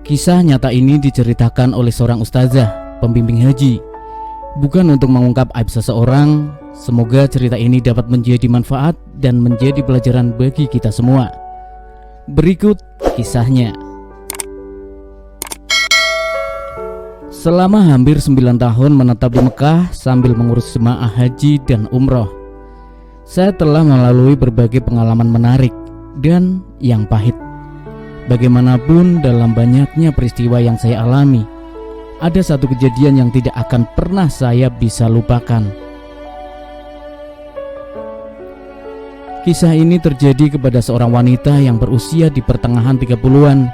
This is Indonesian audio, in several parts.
Kisah nyata ini diceritakan oleh seorang ustazah, pembimbing haji. Bukan untuk mengungkap aib seseorang, semoga cerita ini dapat menjadi manfaat dan menjadi pelajaran bagi kita semua. Berikut kisahnya. Selama hampir 9 tahun menetap di Mekah sambil mengurus jemaah haji dan umroh, saya telah melalui berbagai pengalaman menarik dan yang pahit. Bagaimanapun dalam banyaknya peristiwa yang saya alami, ada satu kejadian yang tidak akan pernah saya bisa lupakan. Kisah ini terjadi kepada seorang wanita yang berusia di pertengahan 30-an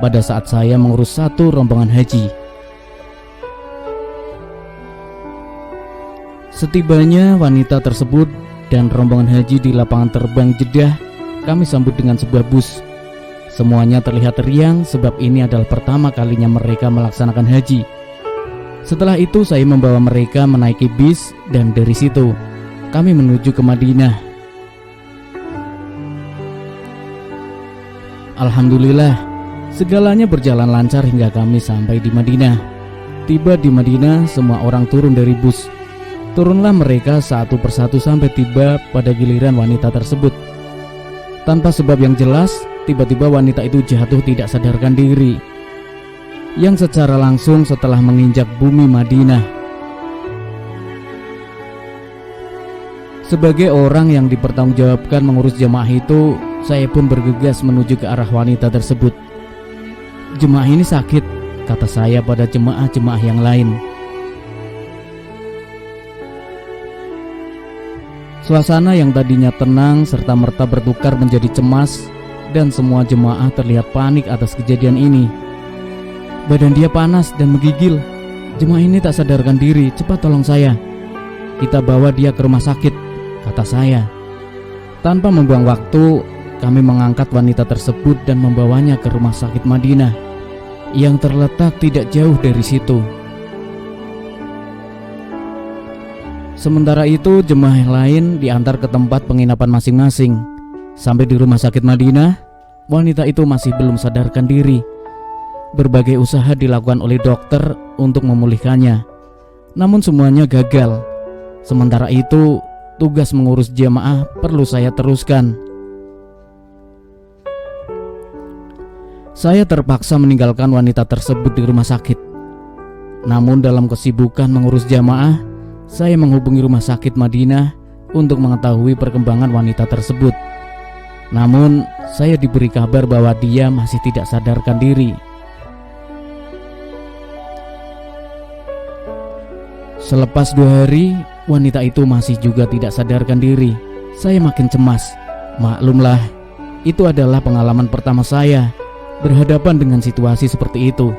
pada saat saya mengurus satu rombongan haji. Setibanya wanita tersebut dan rombongan haji di lapangan terbang Jeddah, kami sambut dengan sebuah bus. Semuanya terlihat riang sebab ini adalah pertama kalinya mereka melaksanakan haji. Setelah itu saya membawa mereka menaiki bis dan dari situ kami menuju ke Madinah. Alhamdulillah, segalanya berjalan lancar hingga kami sampai di Madinah. Tiba di Madinah, semua orang turun dari bus. Turunlah mereka satu persatu sampai tiba pada giliran wanita tersebut. Tanpa sebab yang jelas, tiba-tiba wanita itu jatuh tidak sadarkan diri, yang secara langsung setelah menginjak bumi Madinah. Sebagai orang yang dipertanggungjawabkan mengurus jemaah itu, saya pun bergegas menuju ke arah wanita tersebut. "Jemaah ini sakit," kata saya pada jemaah-jemaah yang lain. Suasana yang tadinya tenang serta-merta bertukar menjadi cemas dan semua jemaah terlihat panik atas kejadian ini. "Badan dia panas dan menggigil. Jemaah ini tak sadarkan diri. Cepat tolong saya. Kita bawa dia ke rumah sakit," kata saya. Tanpa membuang waktu, kami mengangkat wanita tersebut dan membawanya ke rumah sakit Madinah yang terletak tidak jauh dari situ. Sementara itu jemaah yang lain diantar ke tempat penginapan masing-masing. Sampai di rumah sakit Madinah, wanita itu masih belum sadarkan diri. Berbagai usaha dilakukan oleh dokter untuk memulihkannya, namun semuanya gagal. Sementara itu, tugas mengurus jemaah perlu saya teruskan. Saya terpaksa meninggalkan wanita tersebut di rumah sakit. Namun dalam kesibukan mengurus jemaah, saya menghubungi rumah sakit Madinah untuk mengetahui perkembangan wanita tersebut. Namun saya diberi kabar bahwa dia masih tidak sadarkan diri. Selepas 2 hari, wanita itu masih juga tidak sadarkan diri. Saya makin cemas. Maklumlah, itu adalah pengalaman pertama saya berhadapan dengan situasi seperti itu.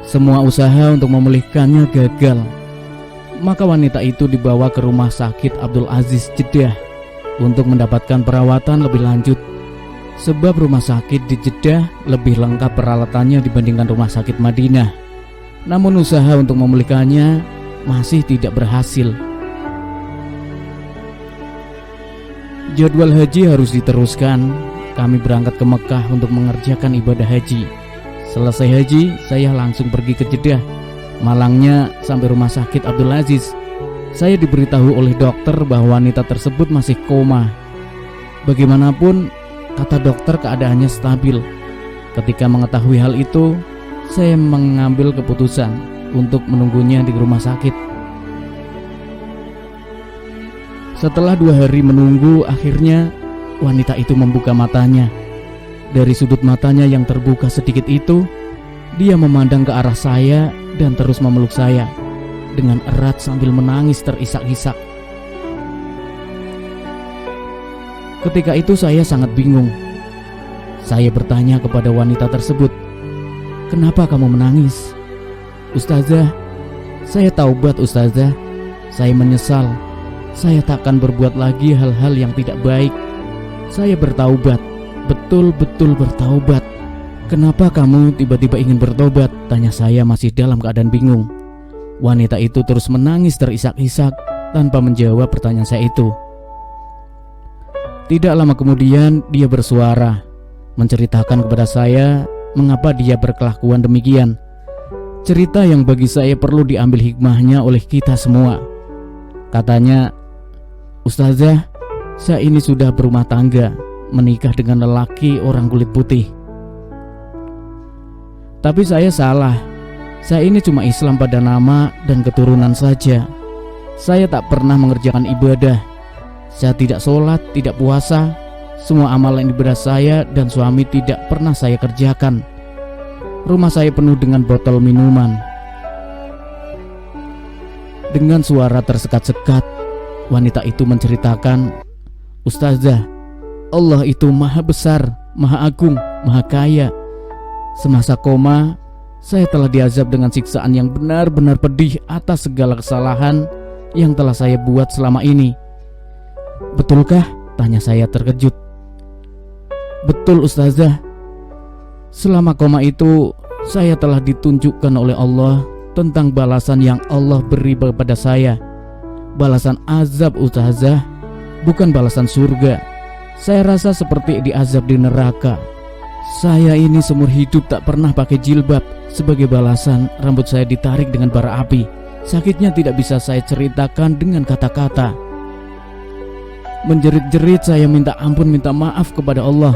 Semua usaha untuk memulihkannya gagal. Maka wanita itu dibawa ke rumah sakit Abdul Aziz Jeddah untuk mendapatkan perawatan lebih lanjut. Sebab rumah sakit di Jeddah lebih lengkap peralatannya dibandingkan rumah sakit Madinah. Namun usaha untuk memulihkannya masih tidak berhasil. Jadwal haji harus diteruskan. Kami berangkat ke Mekah untuk mengerjakan ibadah haji. Selesai haji, saya langsung pergi ke Jeddah. Malangnya sampai rumah sakit Abdul Aziz, saya diberitahu oleh dokter bahwa wanita tersebut masih koma. Bagaimanapun, kata dokter keadaannya stabil. Ketika mengetahui hal itu, saya mengambil keputusan untuk menunggunya di rumah sakit. Setelah 2 hari menunggu, akhirnya wanita itu membuka matanya. Dari sudut matanya yang terbuka sedikit itu, dia memandang ke arah saya dan terus memeluk saya dengan erat sambil menangis terisak-isak. Ketika itu saya sangat bingung. Saya bertanya kepada wanita tersebut, "Kenapa kamu menangis?" "Ustazah, saya taubat Ustazah. Saya menyesal. Saya takkan berbuat lagi hal-hal yang tidak baik. Saya bertaubat. Betul-betul bertaubat." "Kenapa kamu tiba-tiba ingin bertobat?" tanya saya masih dalam keadaan bingung. Wanita itu terus menangis terisak-isak tanpa menjawab pertanyaan saya itu. Tidak lama kemudian dia bersuara, menceritakan kepada saya mengapa dia berkelakuan demikian. Cerita yang bagi saya perlu diambil hikmahnya oleh kita semua. Katanya, "Ustazah, saya ini sudah berumah tangga, menikah dengan lelaki orang kulit putih. Tapi saya salah. Saya ini cuma Islam pada nama dan keturunan saja. Saya tak pernah mengerjakan ibadah. Saya tidak sholat, tidak puasa. Semua amalan ibadah saya dan suami tidak pernah saya kerjakan. Rumah saya penuh dengan botol minuman." Dengan suara tersekat-sekat, wanita itu menceritakan, "Ustazah, Allah itu maha besar, maha agung, maha kaya. Semasa koma, saya telah diazab dengan siksaan yang benar-benar pedih atas segala kesalahan yang telah saya buat selama ini." "Betulkah?" tanya saya terkejut. "Betul Ustazah. Selama koma itu, saya telah ditunjukkan oleh Allah tentang balasan yang Allah beri kepada saya. Balasan azab Ustazah, bukan balasan surga. Saya rasa seperti diazab di neraka. Saya ini seumur hidup tak pernah pakai jilbab. Sebagai balasan, rambut saya ditarik dengan bara api. Sakitnya tidak bisa saya ceritakan dengan kata-kata. Menjerit-jerit saya minta ampun, minta maaf kepada Allah.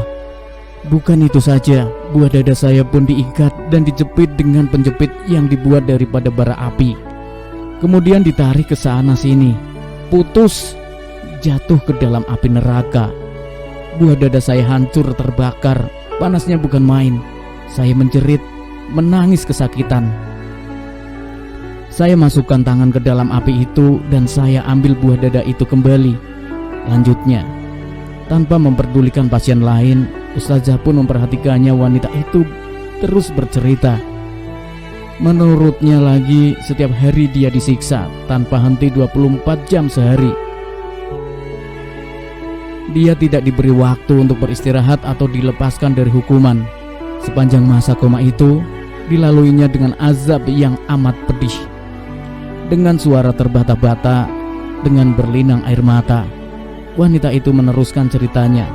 Bukan itu saja, buah dada saya pun diikat dan dijepit dengan penjepit yang dibuat daripada bara api. Kemudian ditarik ke sana sini, putus, jatuh ke dalam api neraka. Buah dada saya hancur terbakar, panasnya bukan main. Saya menjerit, menangis kesakitan. Saya masukkan tangan ke dalam api itu dan saya ambil buah dada itu kembali. Lanjutnya, tanpa memperdulikan pasien lain, Ustazah pun memperhatikannya. Wanita itu terus bercerita. Menurutnya lagi, setiap hari dia disiksa tanpa henti 24 jam sehari. Dia tidak diberi waktu untuk beristirahat atau dilepaskan dari hukuman. Sepanjang masa koma itu, dilaluinya dengan azab yang amat pedih. Dengan suara terbata-bata, dengan berlinang air mata, wanita itu meneruskan ceritanya.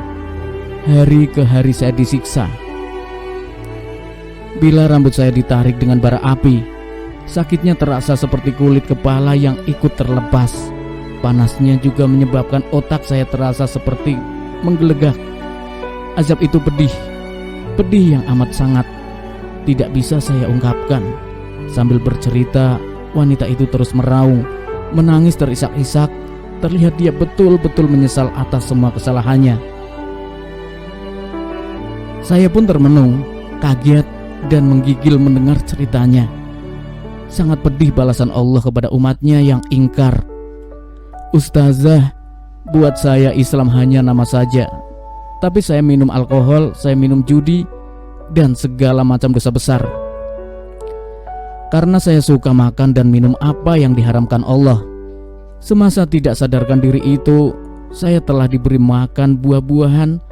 "Hari ke hari saya disiksa. Bila rambut saya ditarik dengan bara api, sakitnya terasa seperti kulit kepala yang ikut terlepas. Panasnya juga menyebabkan otak saya terasa seperti menggelegak. Azab itu pedih, pedih yang amat sangat. Tidak bisa saya ungkapkan." Sambil bercerita, wanita itu terus meraung, menangis terisak-isak. Terlihat dia betul-betul menyesal atas semua kesalahannya. Saya pun termenung, kaget dan menggigil mendengar ceritanya. Sangat pedih balasan Allah kepada umatnya yang ingkar. "Ustazah, buat saya Islam hanya nama saja. Tapi saya minum alkohol, saya minum judi, dan segala macam dosa besar. Karena saya suka makan dan minum apa yang diharamkan Allah. Semasa tidak sadarkan diri itu, saya telah diberi makan buah-buahan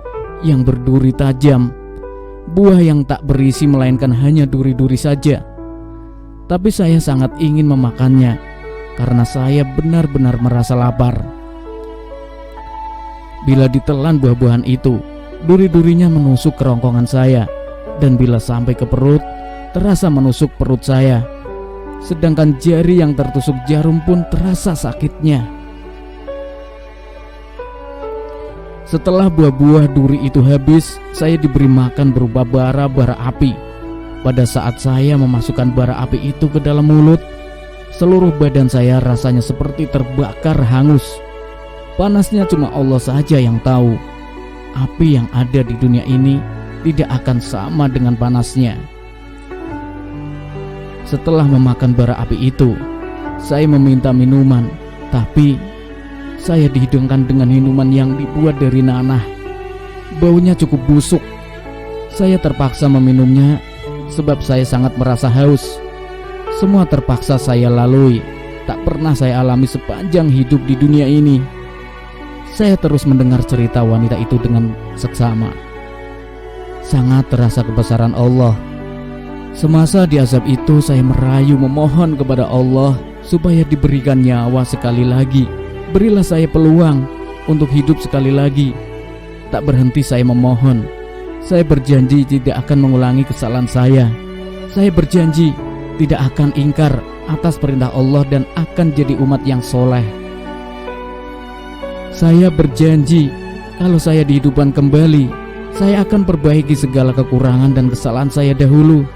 yang berduri tajam. Buah yang tak berisi melainkan hanya duri-duri saja. Tapi saya sangat ingin memakannya karena saya benar-benar merasa lapar. Bila ditelan buah-buahan itu, duri-durinya menusuk kerongkongan saya, dan bila sampai ke perut, terasa menusuk perut saya. Sedangkan jari yang tertusuk jarum pun terasa sakitnya. Setelah buah-buah duri itu habis, saya diberi makan berupa bara api. Pada saat saya memasukkan bara api itu ke dalam mulut, seluruh badan saya rasanya seperti terbakar hangus. Panasnya cuma Allah saja yang tahu. Api yang ada di dunia ini tidak akan sama dengan panasnya. Setelah memakan bara api itu, saya meminta minuman, tapi saya dihidangkan dengan minuman yang dibuat dari nanah. Baunya cukup busuk. Saya terpaksa meminumnya sebab saya sangat merasa haus. Semua terpaksa saya lalui. Tak pernah saya alami sepanjang hidup di dunia ini. Saya terus mendengar cerita wanita itu dengan seksama. Sangat terasa kebesaran Allah. Semasa di azab itu, saya merayu memohon kepada Allah supaya diberikan nyawa sekali lagi. Berilah saya peluang untuk hidup sekali lagi. Tak berhenti saya memohon. Saya berjanji tidak akan mengulangi kesalahan saya. Saya berjanji tidak akan ingkar atas perintah Allah dan akan jadi umat yang soleh. Saya berjanji kalau saya dihidupkan kembali, saya akan perbaiki segala kekurangan dan kesalahan saya dahulu.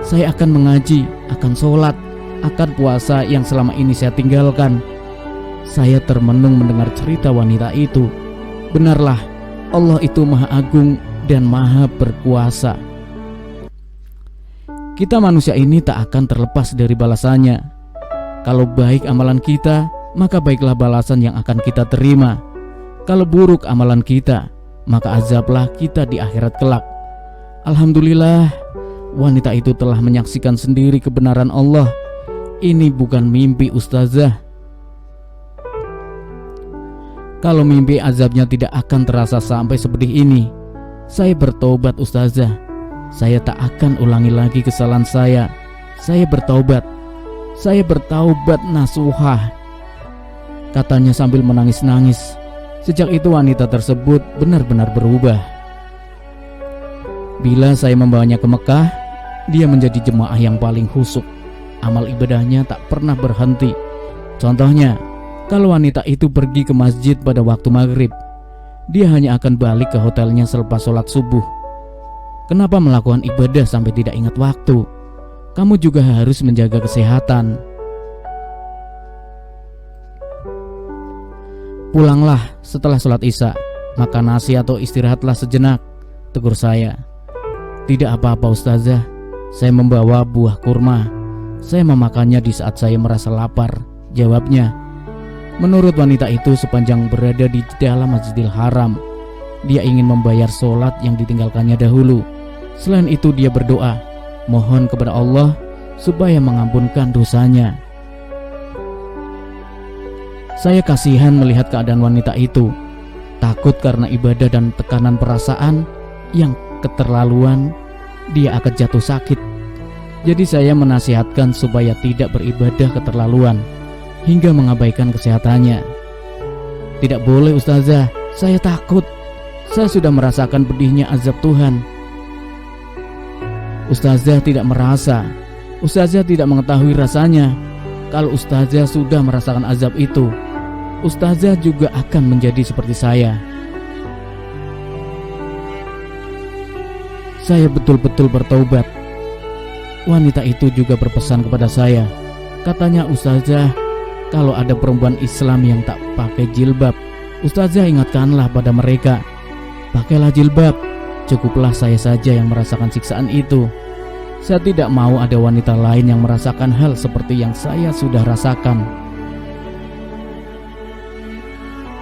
Saya akan mengaji, akan sholat, akan puasa yang selama ini saya tinggalkan. Saya termenung mendengar cerita wanita itu. Benarlah, Allah itu Maha Agung dan Maha Berkuasa. Kita manusia ini tak akan terlepas dari balasannya. Kalau baik amalan kita, maka baiklah balasan yang akan kita terima. Kalau buruk amalan kita, maka azablah kita di akhirat kelak. Alhamdulillah, wanita itu telah menyaksikan sendiri kebenaran Allah. Ini bukan mimpi ustazah. Kalau mimpi, azabnya tidak akan terasa sampai sepedih ini. Saya bertobat ustazah. Saya tak akan ulangi lagi kesalahan saya. Saya bertaubat. Saya bertaubat nasuhah, katanya sambil menangis-nangis. Sejak itu wanita tersebut benar-benar berubah. Bila saya membawanya ke Mekah, dia menjadi jemaah yang paling khusyuk. Amal ibadahnya tak pernah berhenti. Contohnya, kalau wanita itu pergi ke masjid pada waktu maghrib, dia hanya akan balik ke hotelnya selepas sholat subuh. Kenapa melakukan ibadah sampai tidak ingat waktu? Kamu juga harus menjaga kesehatan. Pulanglah setelah sholat isya, makan nasi atau istirahatlah sejenak, tegur saya. Tidak apa-apa ustazah, saya membawa buah kurma. Saya memakannya di saat saya merasa lapar, jawabnya. Menurut wanita itu, sepanjang berada di dalam Masjidil Haram, dia ingin membayar sholat yang ditinggalkannya dahulu. Selain itu dia berdoa, mohon kepada Allah supaya mengampunkan dosanya. Saya kasihan melihat keadaan wanita itu. Takut karena ibadah dan tekanan perasaan yang keterlaluan, dia akan jatuh sakit. Jadi saya menasihatkan supaya tidak beribadah keterlaluan hingga mengabaikan kesehatannya. Tidak boleh ustazah, saya takut. Saya sudah merasakan pedihnya azab Tuhan. Ustazah tidak merasa. Ustazah tidak mengetahui rasanya. Kalau ustazah sudah merasakan azab itu, ustazah juga akan menjadi seperti saya. Saya betul-betul bertaubat. Wanita itu juga berpesan kepada saya. Katanya, ustazah, kalau ada perempuan Islam yang tak pakai jilbab, ustazah ingatkanlah pada mereka, pakailah jilbab. Cukuplah saya saja yang merasakan siksaan itu. Saya tidak mau ada wanita lain yang merasakan hal seperti yang saya sudah rasakan.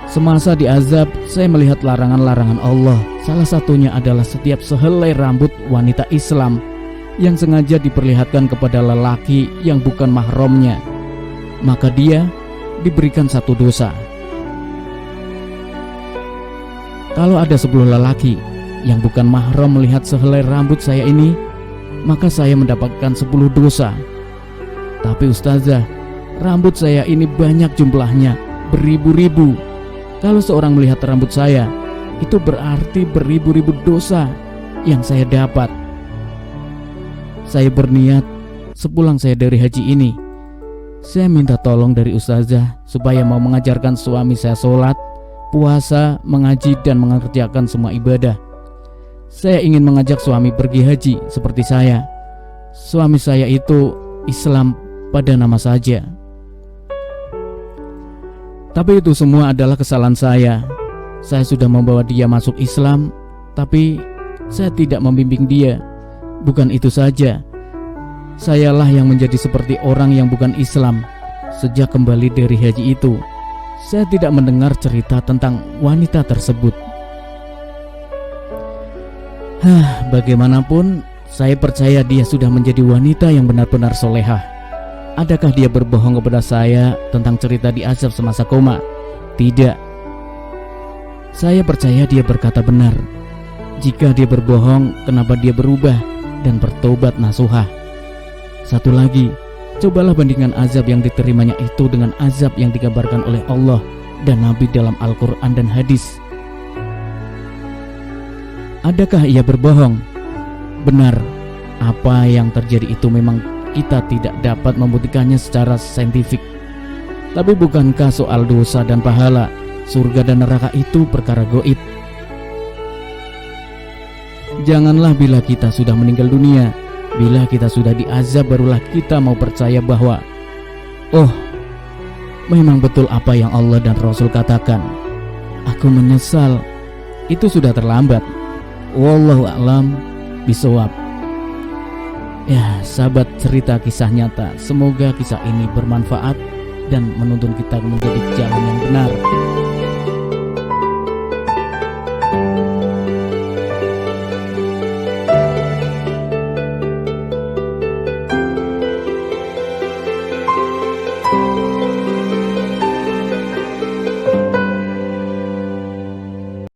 Semasa diazab, saya melihat larangan-larangan Allah. Salah satunya adalah setiap sehelai rambut wanita Islam yang sengaja diperlihatkan kepada lelaki yang bukan mahramnya, maka dia diberikan satu dosa. Kalau ada 10 lelaki yang bukan mahram melihat sehelai rambut saya ini, maka saya mendapatkan 10 dosa. Tapi ustazah, rambut saya ini banyak jumlahnya, beribu-ribu. Kalau seorang melihat rambut saya, itu berarti beribu-ribu dosa yang saya dapat. Saya berniat sepulang saya dari haji ini, saya minta tolong dari ustazah supaya mau mengajarkan suami saya sholat, puasa, mengaji, dan mengerjakan semua ibadah. Saya ingin mengajak suami pergi haji seperti saya. Suami saya itu Islam pada nama saja. Tapi itu semua adalah kesalahan saya. Saya sudah membawa dia masuk Islam, tapi saya tidak membimbing dia. Bukan itu saja, sayalah yang menjadi seperti orang yang bukan Islam. Sejak kembali dari haji itu, saya tidak mendengar cerita tentang wanita tersebut. Bagaimanapun, saya percaya dia sudah menjadi wanita yang benar-benar solehah. Adakah dia berbohong kepada saya tentang cerita diazab semasa koma? Tidak. Saya percaya dia berkata benar. Jika dia berbohong, kenapa dia berubah dan bertobat nasuhah? Satu lagi, cobalah bandingkan azab yang diterimanya itu dengan azab yang dikabarkan oleh Allah dan Nabi dalam Al-Quran dan hadis. Adakah ia berbohong? Benar, apa yang terjadi itu memang kita tidak dapat membuktikannya secara saintifik. Tapi bukankah soal dosa dan pahala, surga dan neraka itu perkara goib? Janganlah bila kita sudah meninggal dunia, bila kita sudah diazab, barulah kita mau percaya bahwa oh, memang betul apa yang Allah dan Rasul katakan. Aku menyesal. Itu sudah terlambat. Wallahu a'lam bishawab. Ya, sahabat cerita kisah nyata, semoga kisah ini bermanfaat dan menuntun kita menjadi jalan yang benar.